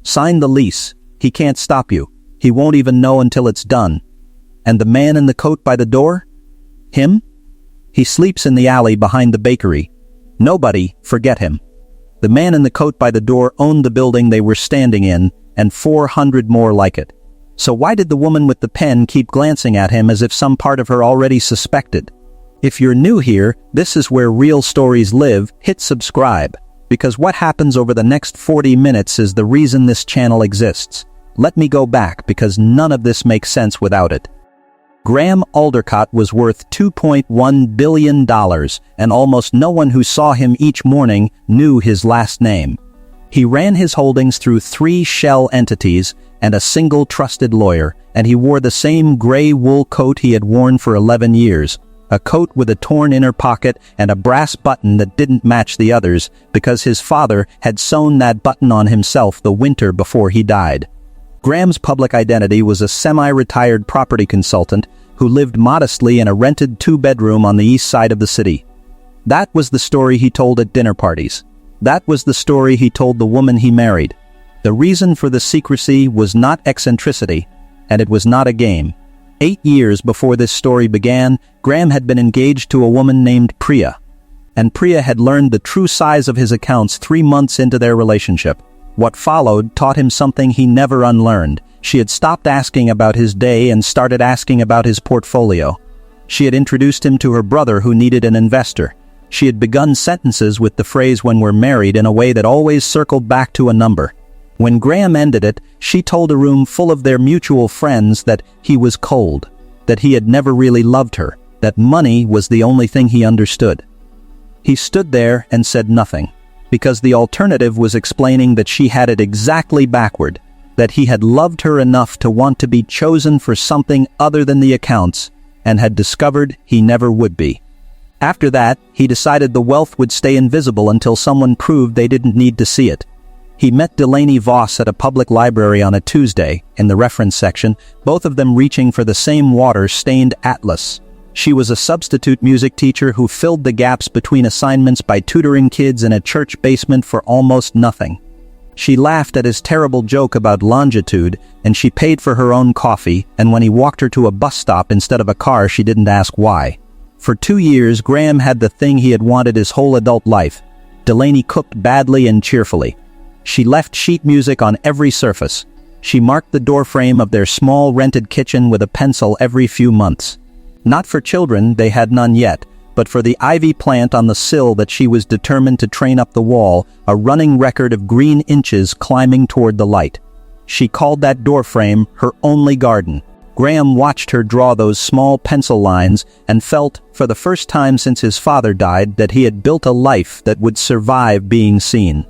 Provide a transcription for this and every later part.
Sign the lease. He can't stop you. He won't even know until it's done. And the man in the coat by the door? Him? He sleeps in the alley behind the bakery. Nobody, forget him. The man in the coat by the door owned the building they were standing in, and 400 more like it. So why did the woman with the pen keep glancing at him as if some part of her already suspected? If you're new here, this is where real stories live. Hit subscribe, because what happens over the next 40 minutes is the reason this channel exists. Let me go back, because none of this makes sense without it. Graham Aldercott was worth $2.1 billion, and almost no one who saw him each morning knew his last name. He ran his holdings through 3 shell entities and a single trusted lawyer, and he wore the same gray wool coat he had worn for 11 years, a coat with a torn inner pocket and a brass button that didn't match the others because his father had sewn that button on himself the winter before he died. Graham's public identity was a semi-retired property consultant who lived modestly in a rented 2-bedroom on the east side of the city. That was the story he told at dinner parties. That was the story he told the woman he married. The reason for the secrecy was not eccentricity, and it was not a game. 8 years before this story began, Graham had been engaged to a woman named Priya. And Priya had learned the true size of his accounts 3 months into their relationship. What followed taught him something he never unlearned. She had stopped asking about his day and started asking about his portfolio. She had introduced him to her brother who needed an investor. She had begun sentences with the phrase "when we're married" in a way that always circled back to a number. When Graham ended it, she told a room full of their mutual friends that he was cold, that he had never really loved her, that money was the only thing he understood. He stood there and said nothing, because the alternative was explaining that she had it exactly backward, that he had loved her enough to want to be chosen for something other than the accounts, and had discovered he never would be. After that, he decided the wealth would stay invisible until someone proved they didn't need to see it. He met Delaney Voss at a public library on a Tuesday, in the reference section, both of them reaching for the same water-stained atlas. She was a substitute music teacher who filled the gaps between assignments by tutoring kids in a church basement for almost nothing. She laughed at his terrible joke about longitude, and she paid for her own coffee, and when he walked her to a bus stop instead of a car, she didn't ask why. For 2 years, Graham had the thing he had wanted his whole adult life. Delaney cooked badly and cheerfully. She left sheet music on every surface. She marked the doorframe of their small rented kitchen with a pencil every few months. Not for children, they had none yet, but for the ivy plant on the sill that she was determined to train up the wall, a running record of green inches climbing toward the light. She called that doorframe her only garden. Graham watched her draw those small pencil lines and felt, for the first time since his father died, that he had built a life that would survive being seen.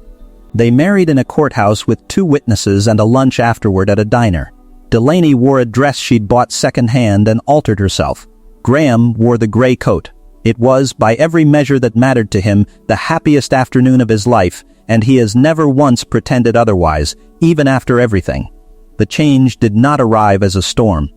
They married in a courthouse with 2 witnesses and a lunch afterward at a diner. Delaney wore a dress she'd bought second-hand and altered herself. Graham wore the gray coat. It was, by every measure that mattered to him, the happiest afternoon of his life, and he has never once pretended otherwise, even after everything. The change did not arrive as a storm.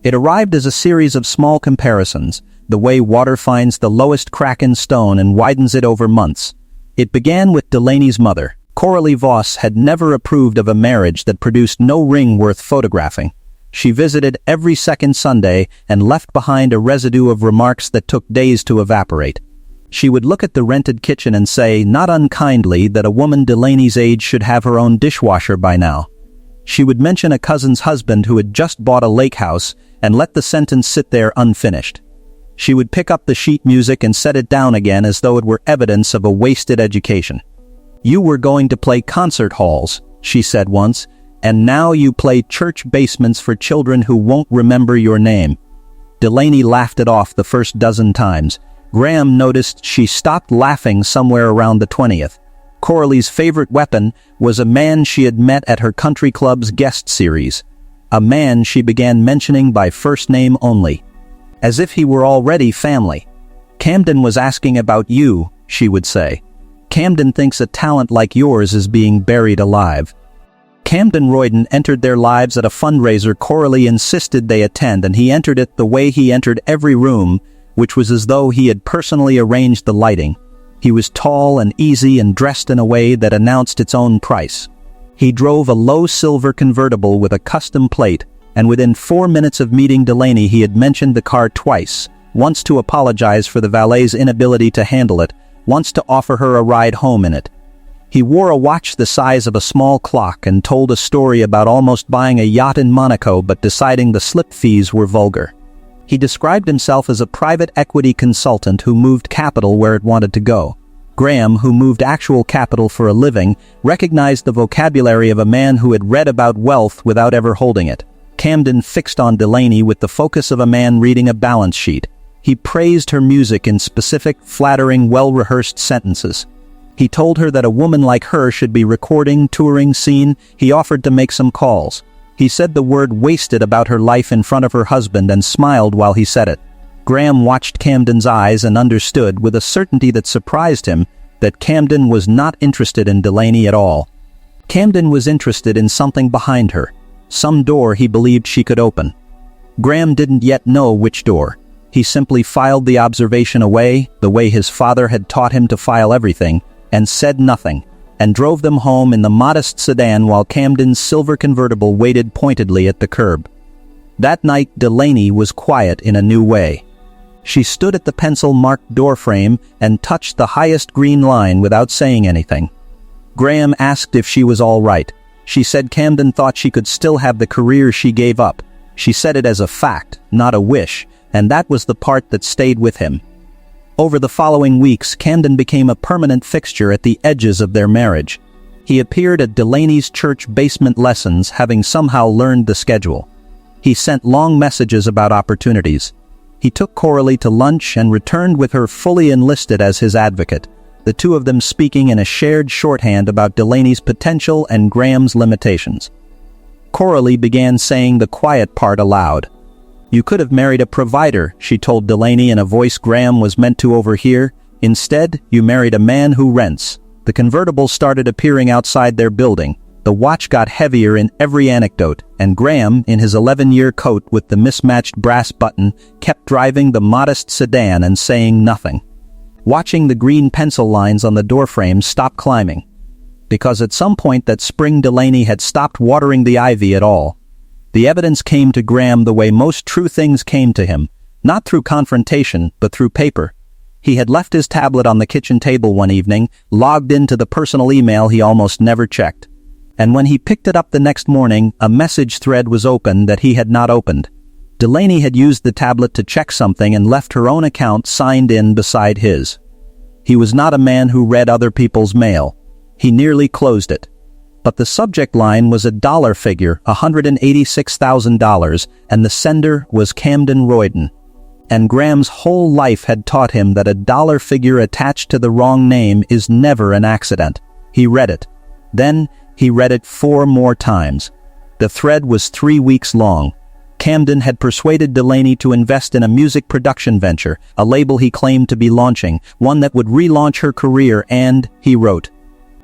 It arrived as a series of small comparisons, the way water finds the lowest crack in stone and widens it over months. It began with Delaney's mother. Coralie Voss had never approved of a marriage that produced no ring worth photographing. She visited every second Sunday and left behind a residue of remarks that took days to evaporate. She would look at the rented kitchen and say, not unkindly, that a woman Delaney's age should have her own dishwasher by now. She would mention a cousin's husband who had just bought a lake house and let the sentence sit there unfinished. She would pick up the sheet music and set it down again as though it were evidence of a wasted education. "You were going to play concert halls," she said once, "and now you play church basements for children who won't remember your name." Delaney laughed it off the first dozen times. Graham noticed she stopped laughing somewhere around the 20th. Coralie's favorite weapon was a man she had met at her country club's guest series. A man she began mentioning by first name only, as if he were already family. "Camden was asking about you," she would say. "Camden thinks a talent like yours is being buried alive." Camden Royden entered their lives at a fundraiser Coralie insisted they attend, and he entered it the way he entered every room, which was as though he had personally arranged the lighting. He was tall and easy and dressed in a way that announced its own price. He drove a low silver convertible with a custom plate, and within 4 minutes of meeting Delaney he had mentioned the car twice, once to apologize for the valet's inability to handle it, once to offer her a ride home in it. He wore a watch the size of a small clock and told a story about almost buying a yacht in Monaco but deciding the slip fees were vulgar. He described himself as a private equity consultant who moved capital where it wanted to go. Graham, who moved actual capital for a living, recognized the vocabulary of a man who had read about wealth without ever holding it. Camden fixed on Delaney with the focus of a man reading a balance sheet. He praised her music in specific, flattering, well-rehearsed sentences. He told her that a woman like her should be recording, touring, seen. He offered to make some calls. He said the word wasted about her life in front of her husband and smiled while he said it. Graham watched Camden's eyes and understood, with a certainty that surprised him, that Camden was not interested in Delaney at all. Camden was interested in something behind her, some door he believed she could open. Graham didn't yet know which door. He simply filed the observation away, the way his father had taught him to file everything, and said nothing, and drove them home in the modest sedan while Camden's silver convertible waited pointedly at the curb. That night Delaney was quiet in a new way. She stood at the pencil-marked doorframe and touched the highest green line without saying anything. Graham asked if she was all right. She said Camden thought she could still have the career she gave up. She said it as a fact, not a wish, and that was the part that stayed with him. Over the following weeks, Camden became a permanent fixture at the edges of their marriage. He appeared at Delaney's church basement lessons, having somehow learned the schedule. He sent long messages about opportunities. He took Coralie to lunch and returned with her fully enlisted as his advocate, the two of them speaking in a shared shorthand about Delaney's potential and Graham's limitations. Coralie began saying the quiet part aloud. "You could have married a provider," she told Delaney in a voice Graham was meant to overhear. "Instead, you married a man who rents." The convertible started appearing outside their building. The watch got heavier in every anecdote, and Graham, in his 11-year coat with the mismatched brass button, kept driving the modest sedan and saying nothing. Watching the green pencil lines on the doorframe stop climbing. Because at some point that spring Delaney had stopped watering the ivy at all. The evidence came to Graham the way most true things came to him, not through confrontation, but through paper. He had left his tablet on the kitchen table one evening, logged into the personal email he almost never checked. And when he picked it up the next morning, a message thread was open that he had not opened. Delaney had used the tablet to check something and left her own account signed in beside his. He was not a man who read other people's mail. He nearly closed it. But the subject line was a dollar figure, $186,000, and the sender was Camden Royden. And Graham's whole life had taught him that a dollar figure attached to the wrong name is never an accident. He read it. Then, he read it 4 more times. The thread was 3 weeks long. Camden had persuaded Delaney to invest in a music production venture, a label he claimed to be launching, one that would relaunch her career and, he wrote,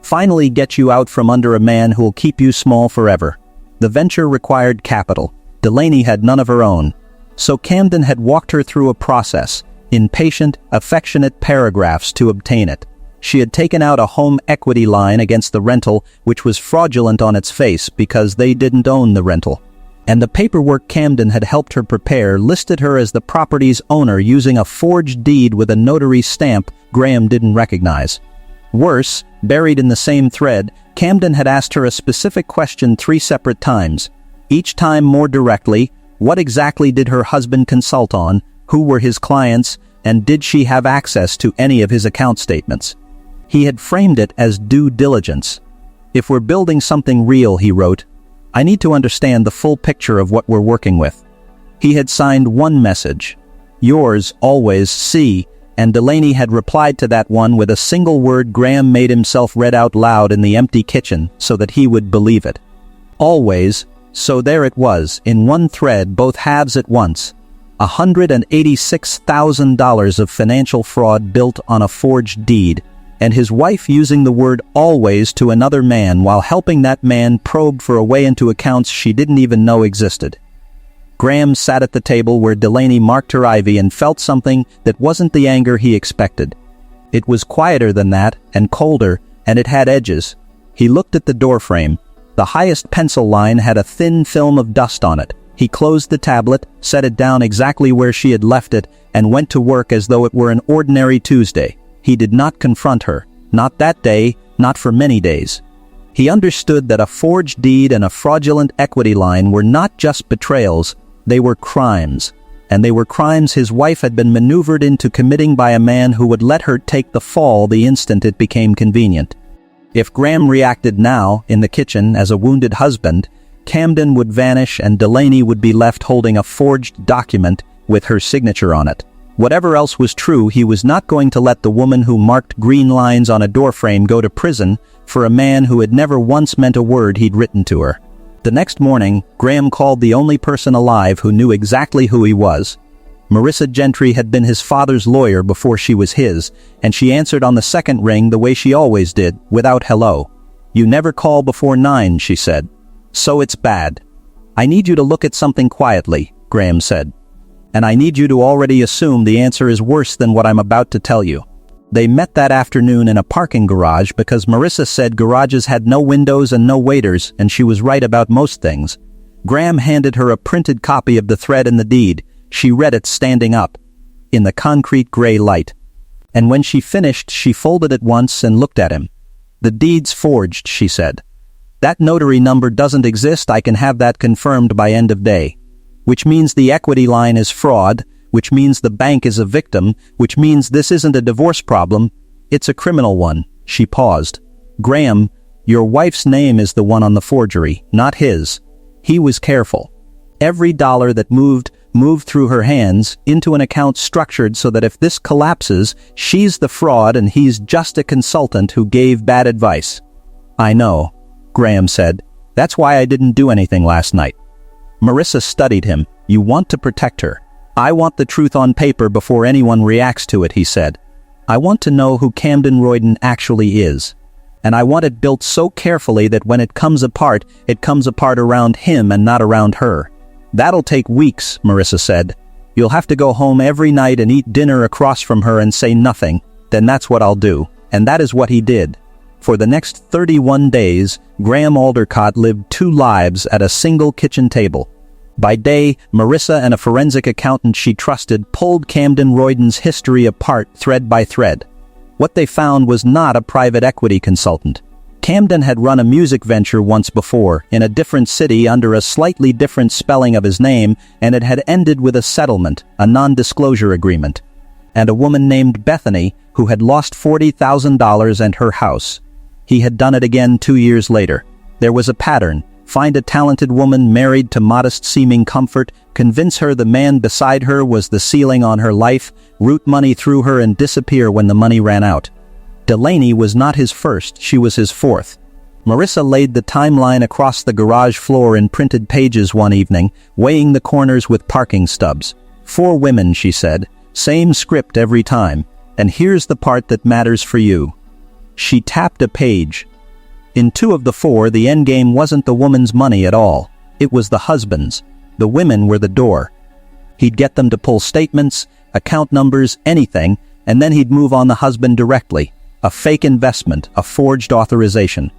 finally get you out from under a man who'll keep you small forever. The venture required capital. Delaney had none of her own. So Camden had walked her through a process, in patient, affectionate paragraphs to obtain it. She had taken out a home equity line against the rental, which was fraudulent on its face because they didn't own the rental. And the paperwork Camden had helped her prepare listed her as the property's owner using a forged deed with a notary stamp Graham didn't recognize. Worse, buried in the same thread, Camden had asked her a specific question 3 separate times. Each time more directly, what exactly did her husband consult on, who were his clients, and did she have access to any of his account statements? He had framed it as due diligence. If we're building something real, he wrote, I need to understand the full picture of what we're working with. He had signed one message, yours always, C, and Delaney had replied to that one with a single word Graham made himself read out loud in the empty kitchen so that he would believe it. Always, so there it was, in one thread, both halves at once. $186,000 of financial fraud built on a forged deed, and his wife using the word always to another man while helping that man probe for a way into accounts she didn't even know existed. Graham sat at the table where Delaney marked her ivy and felt something that wasn't the anger he expected. It was quieter than that, and colder, and it had edges. He looked at the doorframe. The highest pencil line had a thin film of dust on it. He closed the tablet, set it down exactly where she had left it, and went to work as though it were an ordinary Tuesday. He did not confront her. Not that day, not for many days. He understood that a forged deed and a fraudulent equity line were not just betrayals, they were crimes. And they were crimes his wife had been maneuvered into committing by a man who would let her take the fall the instant it became convenient. If Graham reacted now, in the kitchen, as a wounded husband, Camden would vanish and Delaney would be left holding a forged document with her signature on it. Whatever else was true, he was not going to let the woman who marked green lines on a doorframe go to prison for a man who had never once meant a word he'd written to her. The next morning, Graham called the only person alive who knew exactly who he was. Marissa Gentry had been his father's lawyer before she was his, and she answered on the second ring the way she always did, without hello. "You never call before 9, she said. "So it's bad." "I need you to look at something quietly," Graham said. "And I need you to already assume the answer is worse than what I'm about to tell you." They met that afternoon in a parking garage because Marissa said garages had no windows and no waiters, and she was right about most things. Graham handed her a printed copy of the thread in the deed. She read it standing up, in the concrete gray light. And when she finished, she folded it once and looked at him. "The deed's forged," she said. "That notary number doesn't exist. I can have that confirmed by end of day. Which means the equity line is fraud, which means the bank is a victim, which means this isn't a divorce problem, it's a criminal one." She paused. "Graham, your wife's name is the one on the forgery, not his." He was careful. Every dollar that moved through her hands into an account structured so that if this collapses, she's the fraud and he's just a consultant who gave bad advice. "I know," Graham said. "That's why I didn't do anything last night." Marissa studied him. "You want to protect her. I want the truth on paper before anyone reacts to it," he said. "I want to know who Camden Royden actually is. And I want it built so carefully that when it comes apart around him and not around her." "That'll take weeks," Marissa said. "You'll have to go home every night and eat dinner across from her and say nothing. Then that's what I'll do." And that is what he did. For the next 31 days, Graham Aldercott lived 2 lives at a single kitchen table. By day, Marissa and a forensic accountant she trusted pulled Camden Royden's history apart thread by thread. What they found was not a private equity consultant. Camden had run a music venture once before, in a different city under a slightly different spelling of his name, and it had ended with a settlement, a non-disclosure agreement. And a woman named Bethany, who had lost $40,000 and her house. He had done it again 2 years later. There was a pattern. Find a talented woman married to modest-seeming comfort, convince her the man beside her was the ceiling on her life, root money through her and disappear when the money ran out. Delaney was not his first, she was his fourth. Marissa laid the timeline across the garage floor in printed pages one evening, weighing the corners with parking stubs. 4 women, she said. Same script every time. And here's the part that matters for you. She tapped a page. In 2 of the 4, the endgame wasn't the woman's money at all. It was the husband's. The women were the door. He'd get them to pull statements, account numbers, anything, and then he'd move on the husband directly. A fake investment, a forged authorization.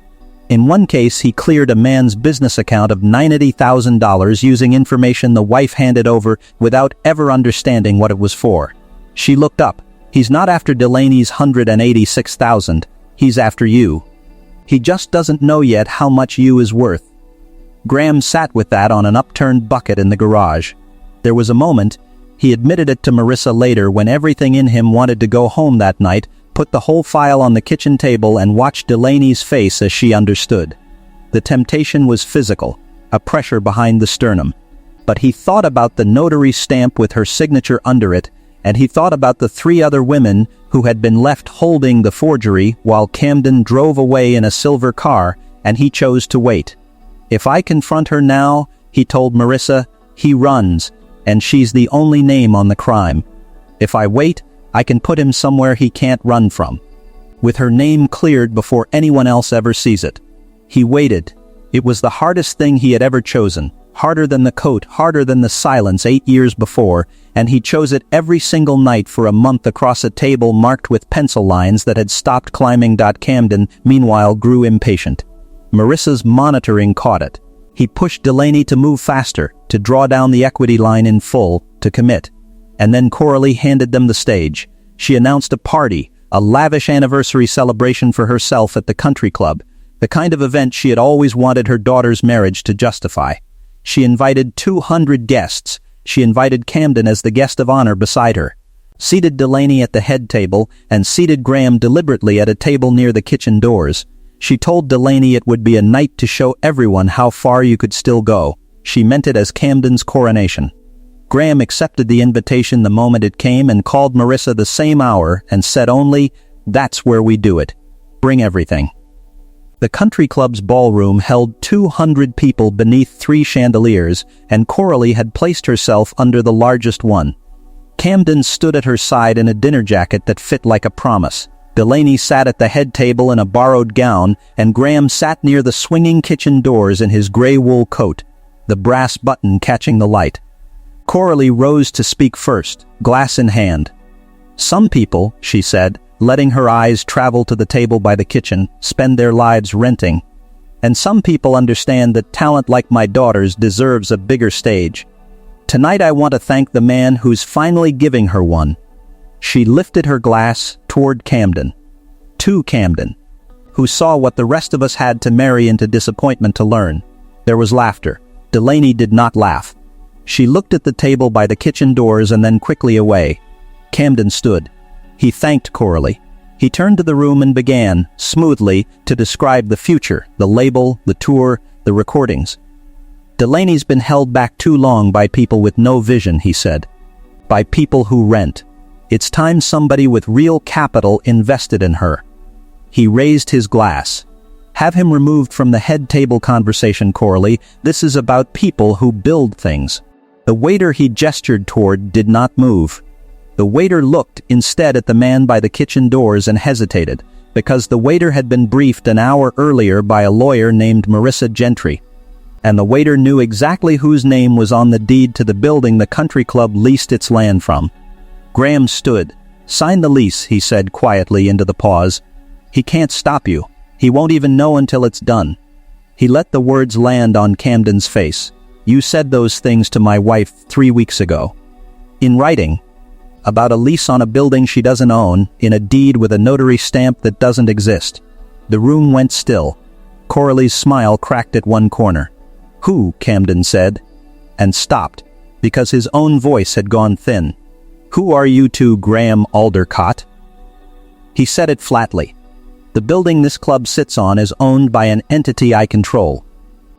In one case, he cleared a man's business account of $90,000 using information the wife handed over without ever understanding what it was for. She looked up. He's not after Delaney's $186,000. He's after you. He just doesn't know yet how much you is worth. Graham sat with that on an upturned bucket in the garage. There was a moment, he admitted it to Marissa later, when everything in him wanted to go home that night, put the whole file on the kitchen table and watch Delaney's face as she understood. The temptation was physical, a pressure behind the sternum. But he thought about the notary stamp with her signature under it, and he thought about the 3 other women who had been left holding the forgery while Camden drove away in a silver car, and he chose to wait. If I confront her now, he told Marissa, he runs, and she's the only name on the crime. If I wait, I can put him somewhere he can't run from. With her name cleared before anyone else ever sees it. He waited. It was the hardest thing he had ever chosen. Harder than the coat, harder than the silence 8 years before, and he chose it every single night for a month across a table marked with pencil lines that had stopped climbing. Camden, meanwhile, grew impatient. Marissa's monitoring caught it. He pushed Delaney to move faster, to draw down the equity line in full, to commit. And then Coralie handed them the stage. She announced a party, a lavish anniversary celebration for herself at the country club, the kind of event she had always wanted her daughter's marriage to justify. She invited 200 guests. She invited Camden as the guest of honor beside her. Seated Delaney at the head table and seated Graham deliberately at a table near the kitchen doors. She told Delaney it would be a night to show everyone how far you could still go. She meant it as Camden's coronation. Graham accepted the invitation the moment it came and called Marissa the same hour and said only, "That's where we do it. Bring everything." The country club's ballroom held 200 people beneath 3 chandeliers, and Coralie had placed herself under the largest one. Camden stood at her side in a dinner jacket that fit like a promise. Delaney sat at the head table in a borrowed gown, and Graham sat near the swinging kitchen doors in his gray wool coat, the brass button catching the light. Coralie rose to speak first, glass in hand. "Some people," she said, letting her eyes travel to the table by the kitchen, "spend their lives renting. And some people understand that talent like my daughter's deserves a bigger stage. Tonight I want to thank the man who's finally giving her one." She lifted her glass toward Camden. To Camden, who saw what the rest of us had to marry into disappointment to learn. There was laughter. Delaney did not laugh. She looked at the table by the kitchen doors and then quickly away. Camden stood. He thanked Coralie. He turned to the room and began, smoothly, to describe the future, the label, the tour, the recordings. "Delaney's been held back too long by people with no vision," he said. "By people who rent. It's time somebody with real capital invested in her." He raised his glass. "Have him removed from the head table conversation, Coralie. This is about people who build things." The waiter he gestured toward did not move. The waiter looked instead at the man by the kitchen doors and hesitated, because the waiter had been briefed an hour earlier by a lawyer named Marissa Gentry. And the waiter knew exactly whose name was on the deed to the building the country club leased its land from. Graham stood. "Sign the lease," he said quietly into the pause. "He can't stop you. He won't even know until it's done." He let the words land on Camden's face. "You said those things to my wife 3 weeks ago. In writing. About a lease on a building she doesn't own, in a deed with a notary stamp that doesn't exist." The room went still. Coralie's smile cracked at one corner. "Who?" Camden said, and stopped, because his own voice had gone thin. "Who are you two, Graham Aldercott?" He said it flatly. "The building this club sits on is owned by an entity I control.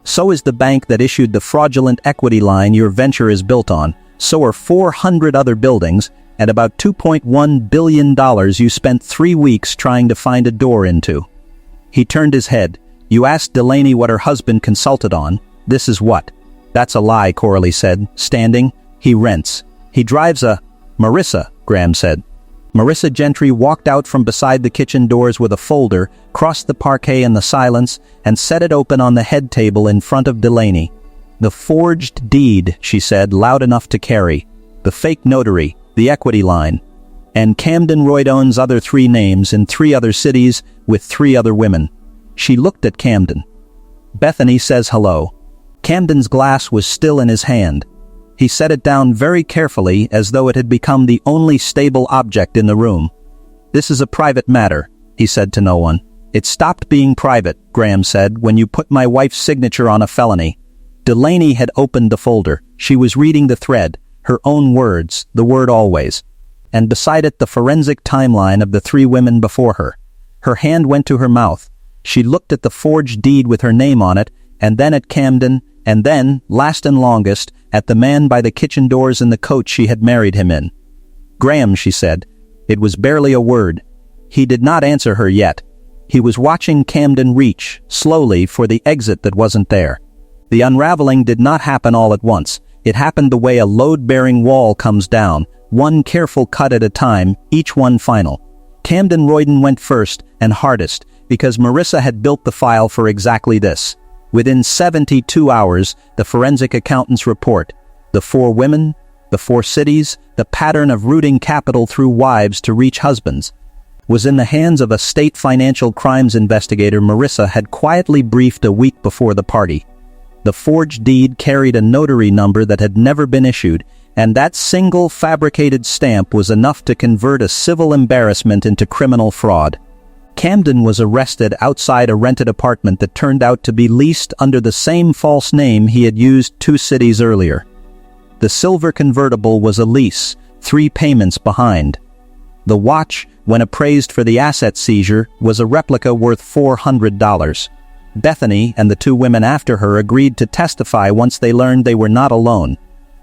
So is the bank that issued the fraudulent equity line your venture is built on. So are 400 other buildings, and about $2.1 billion you spent 3 weeks trying to find a door into." He turned his head. "You asked Delaney what her husband consulted on. This is what." "That's a lie," Coralie said, standing. "He rents. He drives a—" "Marissa," Graham said. Marissa Gentry walked out from beside the kitchen doors with a folder, crossed the parquet in the silence, and set it open on the head table in front of Delaney. "The forged deed," she said, loud enough to carry. "The fake notary, the equity line. And Camden Roydone's other 3 names in 3 other cities with 3 other women." She looked at Camden. "Bethany says hello." Camden's glass was still in his hand. He set it down very carefully as though it had become the only stable object in the room. "This is a private matter," he said to no one. "It stopped being private," Graham said, "when you put my wife's signature on a felony." Delaney had opened the folder. She was reading the thread, her own words, the word always. And beside it the forensic timeline of the 3 women before her. Her hand went to her mouth. She looked at the forged deed with her name on it, and then at Camden, and then, last and longest, at the man by the kitchen doors in the coat she had married him in. "Graham," she said. It was barely a word. He did not answer her yet. He was watching Camden reach, slowly, for the exit that wasn't there. The unraveling did not happen all at once. It happened the way a load-bearing wall comes down, one careful cut at a time, each one final. Camden Royden went first and hardest, because Marissa had built the file for exactly this. Within 72 hours, the forensic accountant's report, the 4 women, the 4 cities, the pattern of rooting capital through wives to reach husbands. was in the hands of a state financial crimes investigator Marissa had quietly briefed a week before the party. The forged deed carried a notary number that had never been issued, and that single fabricated stamp was enough to convert a civil embarrassment into criminal fraud. Camden was arrested outside a rented apartment that turned out to be leased under the same false name he had used 2 cities earlier. The silver convertible was a lease, 3 payments behind. The watch, when appraised for the asset seizure, was a replica worth $400. Bethany and the 2 women after her agreed to testify once they learned they were not alone.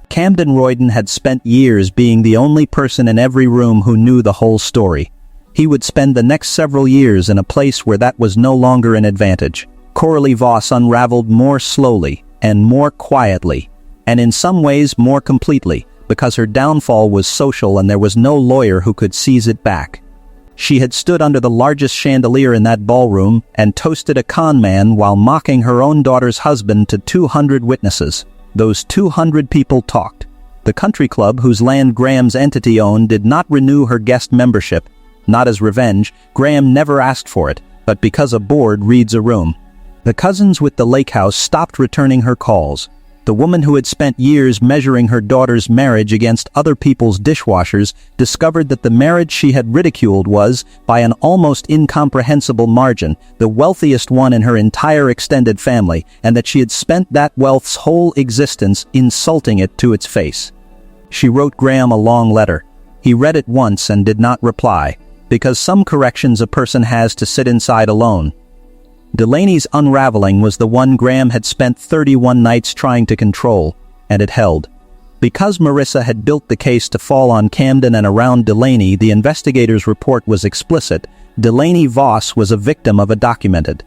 Camden Royden had spent years being the only person in every room who knew the whole story. He would spend the next several years in a place where that was no longer an advantage. Coralie Voss unraveled more slowly and more quietly, and in some ways more completely, because her downfall was social and there was no lawyer who could seize it back. She had stood under the largest chandelier in that ballroom and toasted a con man while mocking her own daughter's husband to 200 witnesses. Those 200 people talked. The country club whose land Graham's entity owned did not renew her guest membership. Not as revenge, Graham never asked for it, but because a board reads a room. The cousins with the lake house stopped returning her calls. The woman who had spent years measuring her daughter's marriage against other people's dishwashers discovered that the marriage she had ridiculed was, by an almost incomprehensible margin, the wealthiest one in her entire extended family, and that she had spent that wealth's whole existence insulting it to its face. She wrote Graham a long letter. He read it once and did not reply, because some corrections a person has to sit inside alone. Delaney's unraveling was the one Graham had spent 31 nights trying to control, and it held. Because Marissa had built the case to fall on Camden and around Delaney, the investigator's report was explicit. Delaney Voss was a victim of a documented,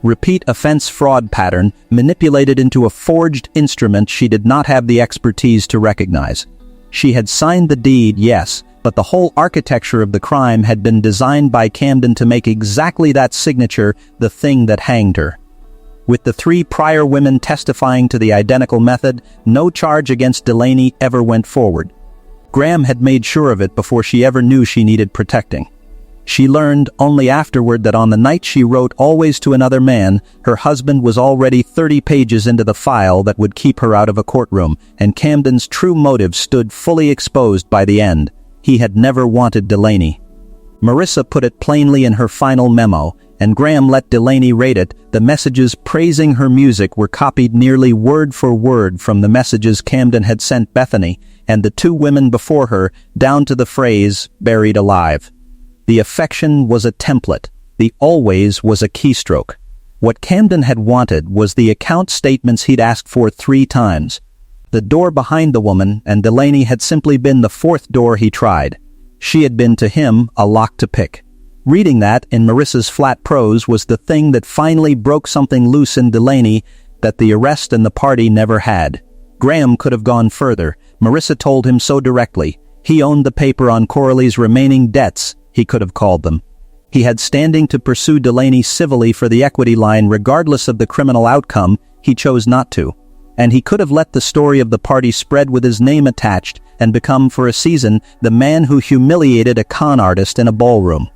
repeat offense fraud pattern manipulated into a forged instrument she did not have the expertise to recognize. She had signed the deed, yes, but the whole architecture of the crime had been designed by Camden to make exactly that signature the thing that hanged her. With the 3 prior women testifying to the identical method, no charge against Delaney ever went forward. Graham had made sure of it before she ever knew she needed protecting. She learned only afterward that on the night she wrote always to another man, her husband was already 30 pages into the file that would keep her out of a courtroom, and Camden's true motive stood fully exposed by the end. He had never wanted Delaney. Marissa put it plainly in her final memo, and Graham let Delaney rate it. The messages praising her music were copied nearly word for word from the messages Camden had sent Bethany and the 2 women before her, down to the phrase, "buried alive." The affection was a template. The always was a keystroke. What Camden had wanted was the account statements he'd asked for 3 times. The door behind the woman and Delaney had simply been the 4th door he tried. She had been to him a lock to pick. Reading that in Marissa's flat prose was the thing that finally broke something loose in Delaney that the arrest and the party never had. Graham could have gone further. Marissa told him so directly. He owned the paper on Coralie's remaining debts, he could have called them. He had standing to pursue Delaney civilly for the equity line regardless of the criminal outcome. He chose not to. And he could have let the story of the party spread with his name attached and become for a season the man who humiliated a con artist in a ballroom.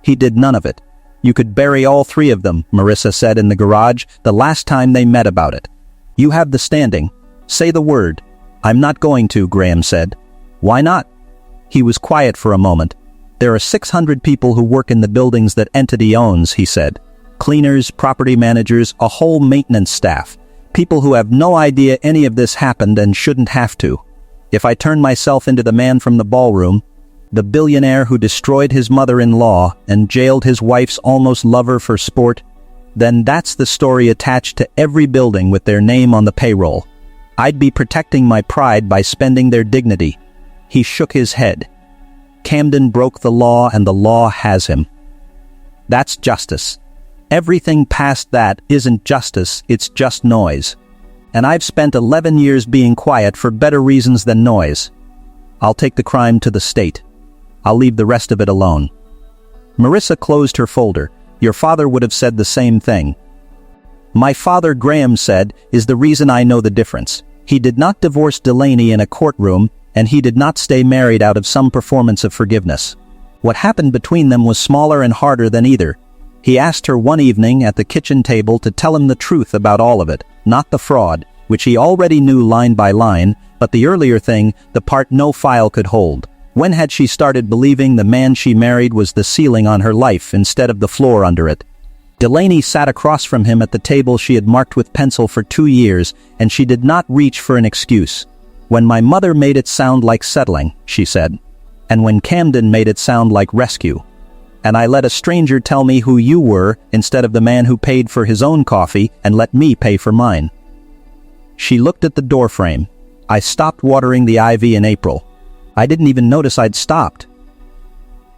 He did none of it. "You could bury all 3 of them," Marissa said in the garage the last time they met about it. "You have the standing. Say the word." "I'm not going to," Graham said. "Why not?" He was quiet for a moment. "There are 600 people who work in the buildings that entity owns," he said. "Cleaners, property managers, a whole maintenance staff. People who have no idea any of this happened and shouldn't have to. If I turn myself into the man from the ballroom, the billionaire who destroyed his mother-in-law and jailed his wife's almost lover for sport, then that's the story attached to every building with their name on the payroll. I'd be protecting my pride by spending their dignity." He shook his head. "Camden broke the law and the law has him. That's justice. Everything past that isn't justice, it's just noise. And I've spent 11 years being quiet for better reasons than noise. I'll take the crime to the state. I'll leave the rest of it alone." Marissa closed her folder. "Your father would have said the same thing." "My father," Graham said, "is the reason I know the difference. He did not divorce Delaney in a courtroom, and he did not stay married out of some performance of forgiveness. What happened between them was smaller and harder than either. He asked her one evening at the kitchen table to tell him the truth about all of it, not the fraud, which he already knew line by line, but the earlier thing, the part no file could hold. When had she started believing the man she married was the ceiling on her life instead of the floor under it? Delaney sat across from him at the table she had marked with pencil for 2 years, and she did not reach for an excuse. "When my mother made it sound like settling," she said. "And when Camden made it sound like rescue. And I let a stranger tell me who you were instead of the man who paid for his own coffee and let me pay for mine." She looked at the doorframe. "I stopped watering the ivy in April. I didn't even notice I'd stopped."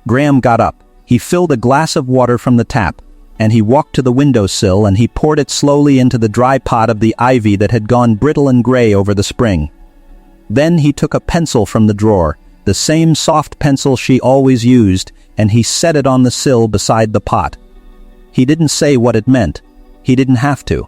Graham got up. He filled a glass of water from the tap, and he walked to the windowsill and he poured it slowly into the dry pot of the ivy that had gone brittle and gray over the spring. Then he took a pencil from the drawer, the same soft pencil she always used, and he set it on the sill beside the pot. He didn't say what it meant. He didn't have to.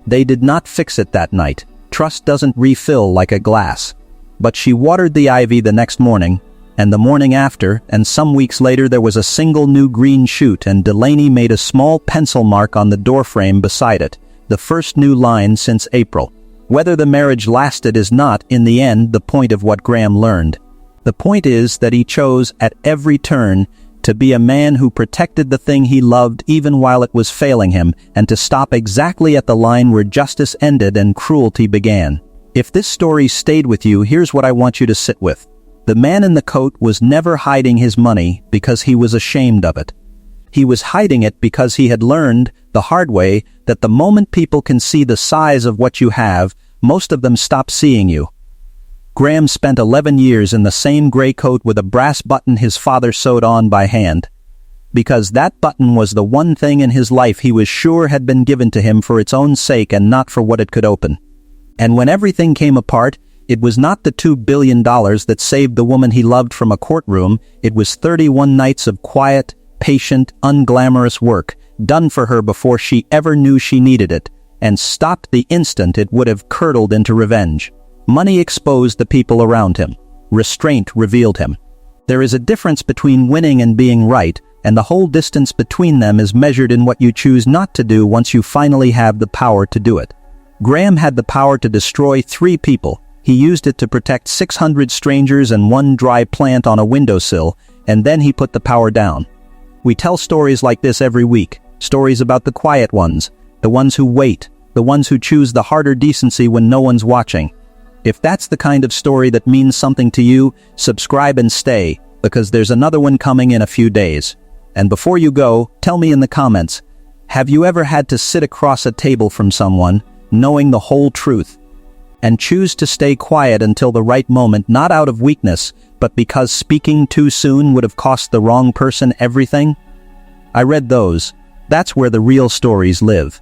They did not fix it that night. Trust doesn't refill like a glass. But she watered the ivy the next morning, and the morning after, and some weeks later there was a single new green shoot, and Delaney made a small pencil mark on the doorframe beside it, the first new line since April. Whether the marriage lasted is not, in the end, the point of what Graham learned. The point is that he chose, at every turn, to be a man who protected the thing he loved even while it was failing him, and to stop exactly at the line where justice ended and cruelty began. If this story stayed with you, here's what I want you to sit with. The man in the coat was never hiding his money because he was ashamed of it. He was hiding it because he had learned, the hard way, that the moment people can see the size of what you have, most of them stop seeing you. Graham spent 11 years in the same gray coat with a brass button his father sewed on by hand. Because that button was the one thing in his life he was sure had been given to him for its own sake and not for what it could open. And when everything came apart, it was not the $2 billion that saved the woman he loved from a courtroom, it was 31 nights of quiet, patient, unglamorous work, done for her before she ever knew she needed it, and stopped the instant it would have curdled into revenge. Money exposed the people around him. Restraint revealed him. There is a difference between winning and being right, and the whole distance between them is measured in what you choose not to do once you finally have the power to do it. Graham had the power to destroy 3 people. He used it to protect 600 strangers and 1 dry plant on a windowsill, and then he put the power down. We tell stories like this every week, stories about the quiet ones, the ones who wait, the ones who choose the harder decency when no one's watching. If that's the kind of story that means something to you, subscribe and stay, because there's another one coming in a few days. And before you go, tell me in the comments, have you ever had to sit across a table from someone, knowing the whole truth, and choose to stay quiet until the right moment, not out of weakness, but because speaking too soon would have cost the wrong person everything? I read those. That's where the real stories live.